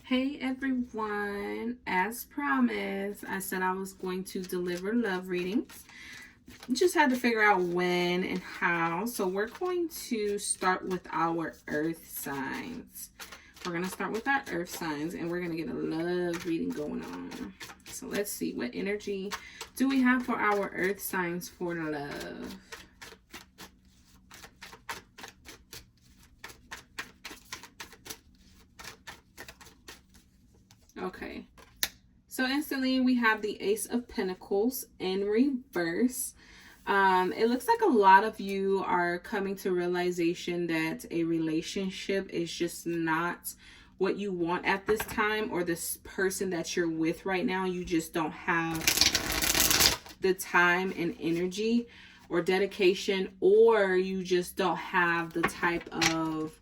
Hey everyone, as promised, I said I was going to deliver love readings. Just had to figure out when and how. So we're going to start with our earth signs. We're going to start with our earth signs and we're going to get a love reading going on. So let's see, what energy do we have for our earth signs for love? Okay. So instantly we have the Ace of Pentacles in reverse. It looks like a lot of you are coming to realization that a relationship is just not what you want at this time, or this person that you're with right now, you just don't have the time and energy or dedication, or you just don't have the type of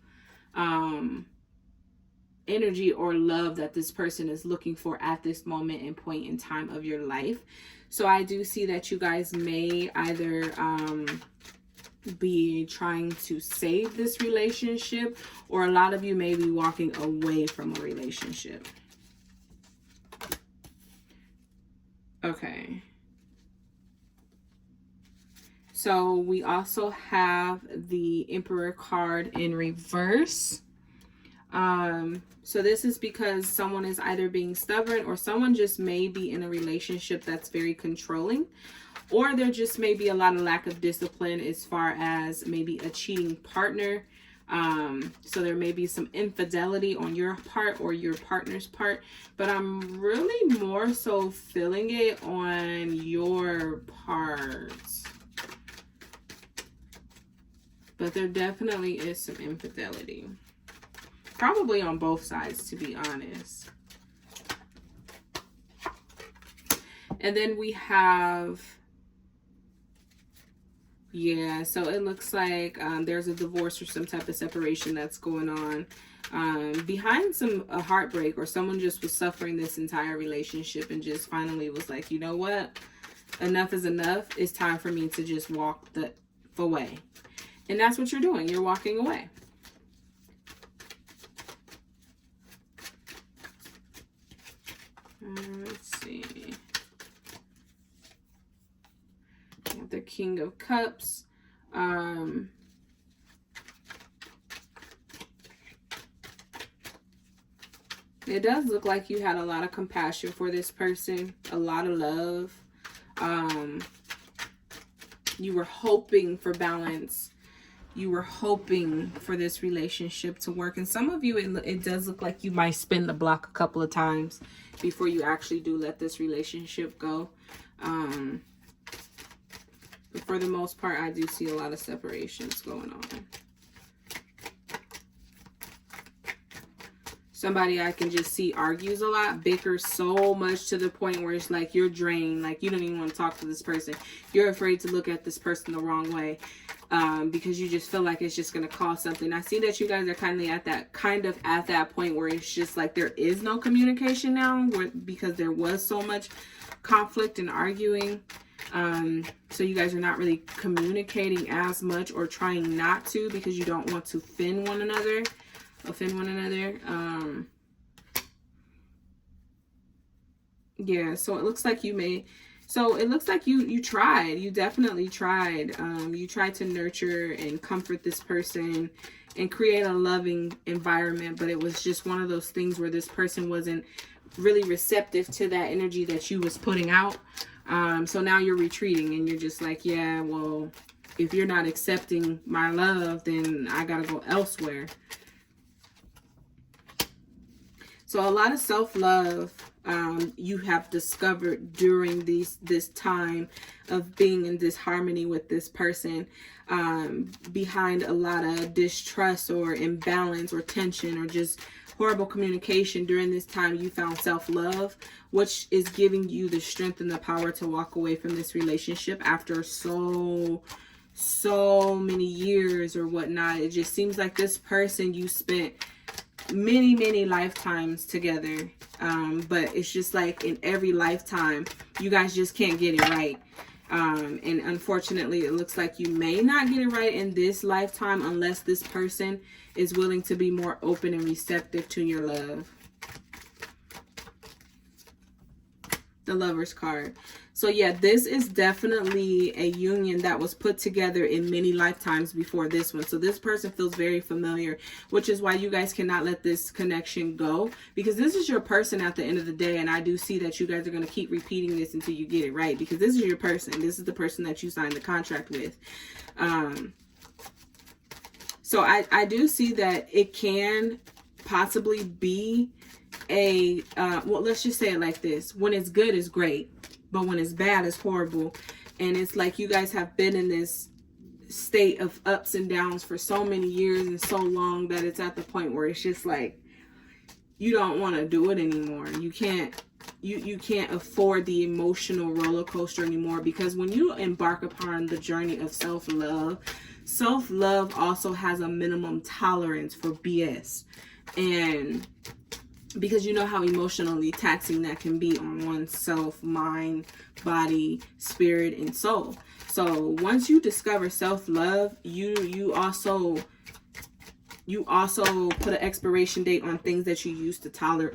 energy or love that this person is looking for at this moment and point in time of your life. So I do see that you guys may either be trying to save this relationship, or a lot of you may be walking away from a relationship. Okay. So we also have the Emperor card in reverse. So this is because someone is either being stubborn, or someone just may be in a relationship that's very controlling, or there just may be a lot of lack of discipline as far as maybe a cheating partner. So there may be some infidelity on your part or your partner's part, but I'm really more so feeling it on your part. But there definitely is some infidelity. Probably on both sides, to be honest. And then we have, yeah, so it looks like there's a divorce or some type of separation that's going on behind a heartbreak, or someone just was suffering this entire relationship and just finally was like, you know what, enough is enough. It's time for me to just walk away. And that's what you're doing. You're walking away. Let's see. We have the King of Cups. It does look like you had a lot of compassion for this person, a lot of love. You were hoping for balance. You were hoping for this relationship to work. And some of you, it does look like you might spin the block a couple of times before you actually do let this relationship go. But for the most part, I do see a lot of separations going on. Somebody I can just see argues a lot, bickers so much to the point where it's like you're drained. Like you don't even want to talk to this person. You're afraid to look at this person the wrong way. Because you just feel like it's just going to cause something. I see that you guys are kind of at that point where it's just like there is no communication now, because there was so much conflict and arguing. So you guys are not really communicating as much, or trying not to, because you don't want to offend one another. Yeah, so it looks like you tried. You definitely tried. You tried to nurture and comfort this person and create a loving environment, but it was just one of those things where this person wasn't really receptive to that energy that you was putting out. So now you're retreating and you're just like, yeah, well, if you're not accepting my love, then I gotta go elsewhere. So a lot of self-love you have discovered during this time of being in this harmony with this person, behind a lot of distrust or imbalance or tension or just horrible communication. During this time you found self-love, which is giving you the strength and the power to walk away from this relationship after so many years or whatnot. It just seems like this person you spent many lifetimes together, but it's just like in every lifetime you guys just can't get it right. And unfortunately it looks like you may not get it right in this lifetime unless this person is willing to be more open and receptive to your love. The Lover's card. So yeah, this is definitely a union that was put together in many lifetimes before this one. So this person feels very familiar, which is why you guys cannot let this connection go, because this is your person at the end of the day. And I do see that you guys are going to keep repeating this until you get it right, because this is your person. This is the person that you signed the contract with. So I do see that it can possibly be a well, let's just say it like this: when it's good, it's great, but when it's bad, it's horrible. And it's like you guys have been in this state of ups and downs for so many years and so long that it's at the point where it's just like you don't want to do it anymore. You can't afford the emotional roller coaster anymore, because when you embark upon the journey of self-love also has a minimum tolerance for BS. And because you know how emotionally taxing that can be on oneself, mind, body, spirit, and soul. So once you discover self-love, you also put an expiration date on things that you used to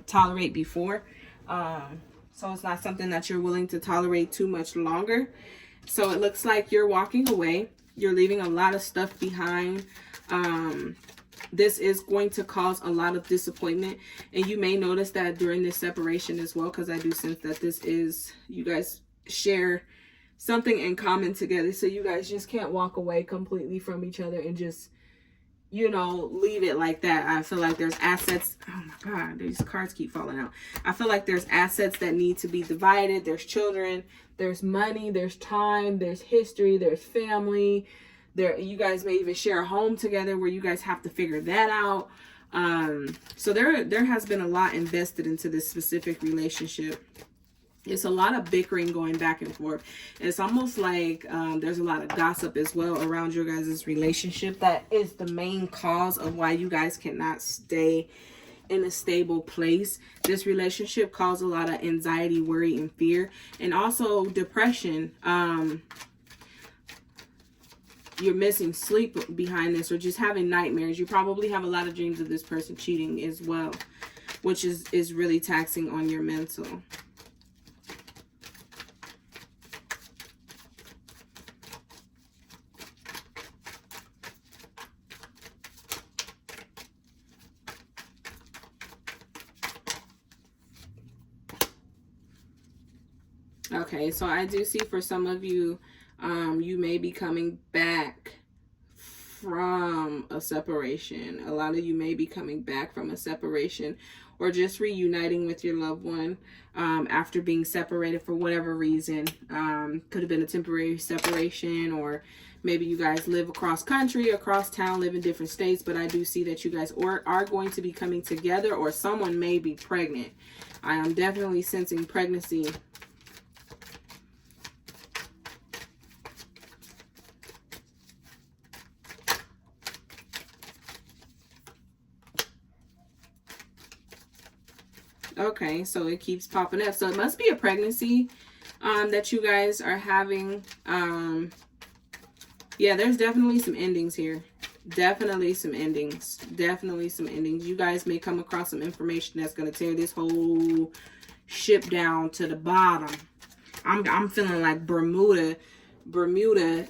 tolerate before. So it's not something that you're willing to tolerate too much longer. So it looks like you're walking away. You're leaving a lot of stuff behind. This is going to cause a lot of disappointment, and you may notice that during this separation as well, because I do sense that this is, you guys share something in common together, so you guys just can't walk away completely from each other and just, you know, leave it like that. I feel like there's assets. Oh my God, these cards keep falling out. I feel like there's assets that need to be divided. There's children, there's money, there's time, there's history, there's family. There, you guys may even share a home together where you guys have to figure that out. So there has been a lot invested into this specific relationship. It's a lot of bickering going back and forth. It's almost like there's a lot of gossip as well around your guys' relationship. That is the main cause of why you guys cannot stay in a stable place. This relationship caused a lot of anxiety, worry, and fear, and also depression. You're missing sleep behind this, or just having nightmares. You probably have a lot of dreams of this person cheating as well, which is really taxing on your mental. Okay, so I do see for some of you, you may be coming back from a separation. A lot of you may be coming back from a separation, or just reuniting with your loved one after being separated for whatever reason. Could have been a temporary separation, or maybe you guys live across country, across town, live in different states. But I do see that you guys are going to be coming together, or someone may be pregnant. I am definitely sensing pregnancy. Okay, so it keeps popping up. So it must be a pregnancy that you guys are having. Yeah, there's definitely some endings here. Definitely some endings. Definitely some endings. You guys may come across some information that's going to tear this whole ship down to the bottom. I'm feeling like Bermuda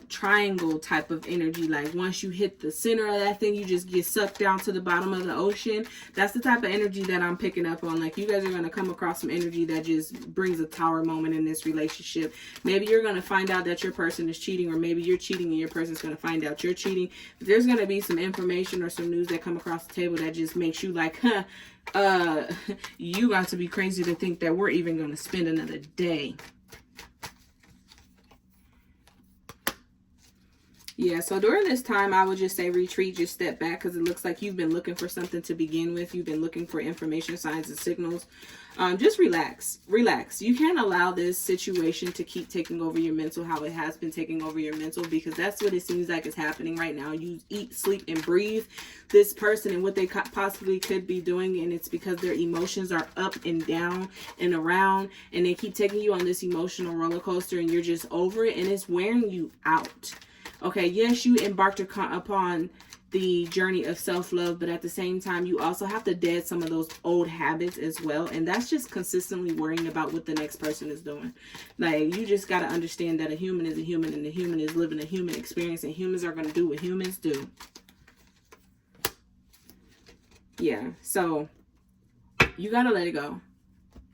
Triangle type of energy. Like once you hit the center of that thing, you just get sucked down to the bottom of the ocean. That's the type of energy that I'm picking up on. Like you guys are going to come across some energy that just brings a tower moment in this relationship. Maybe you're going to find out that your person is cheating, or maybe you're cheating and your person's going to find out you're cheating. There's going to be some information or some news that come across the table that just makes you like, you got to be crazy to think that we're even going to spend another day. Yeah, so during this time, I would just say retreat, just step back, because it looks like you've been looking for something to begin with. You've been looking for information, signs, and signals. Just relax. Relax. You can't allow this situation to keep taking over your mental how it has been taking over your mental, because that's what it seems like is happening right now. You eat, sleep, and breathe this person and what they possibly could be doing, and it's because their emotions are up and down and around, and they keep taking you on this emotional roller coaster, and you're just over it, and it's wearing you out. Okay, yes, you embarked upon the journey of self-love, but at the same time you also have to dead some of those old habits as well, and that's just consistently worrying about what the next person is doing. Like, you just got to understand that a human is a human, and the human is living a human experience, and humans are going to do what humans do. Yeah, so you got to let it go.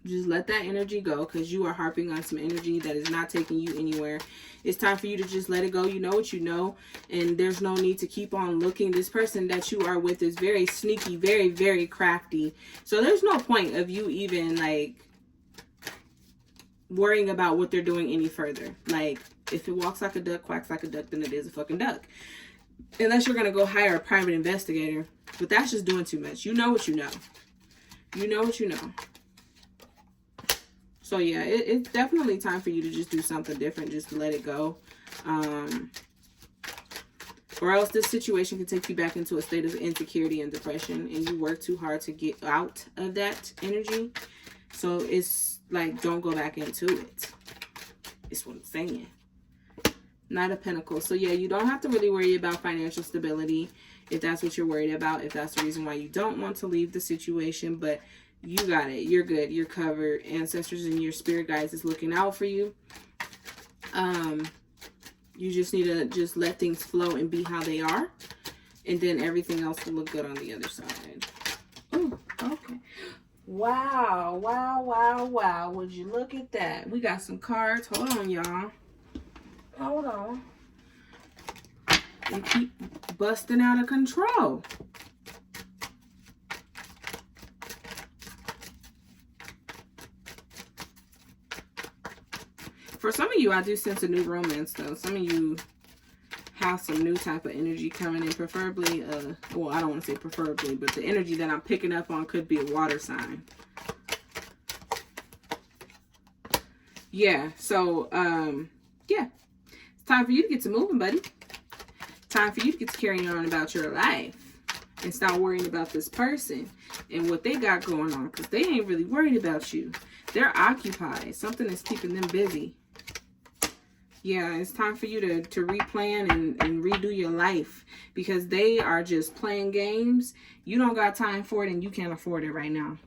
Just let that energy go, because you are harping on some energy that is not taking you anywhere. It's time for you to just let it go. You know what you know, and there's no need to keep on looking. This person that you are with is very sneaky, very, very crafty. So there's no point of you even, like, worrying about what they're doing any further. Like, if it walks like a duck, quacks like a duck, then it is a fucking duck. Unless you're going to go hire a private investigator. But that's just doing too much. You know what you know. You know what you know. So yeah, it's definitely time for you to just do something different. Just let it go. Or else this situation can take you back into a state of insecurity and depression. And you work too hard to get out of that energy. So it's like, don't go back into it. It's what I'm saying. Knight of Pentacles. So yeah, you don't have to really worry about financial stability if that's what you're worried about. If that's the reason why you don't want to leave the situation. But you got it. You're good. You're covered. Ancestors and your spirit guides is looking out for you. You just need to just let things flow and be how they are. And then everything else will look good on the other side. Oh, okay. Wow. Wow, wow, wow. Would you look at that? We got some cards. Hold on, y'all. Hold on. They keep busting out of control. For some of you, I do sense a new romance, though. Some of you have some new type of energy coming in, preferably, well, I don't want to say preferably, but the energy that I'm picking up on could be a water sign. Yeah, so, yeah. It's time for you to get to moving, buddy. Time for you to get to carrying on about your life and stop worrying about this person and what they got going on, because they ain't really worried about you. They're occupied. Something is keeping them busy. Yeah, it's time for you to replan and redo your life, because they are just playing games. You don't got time for it, and you can't afford it right now.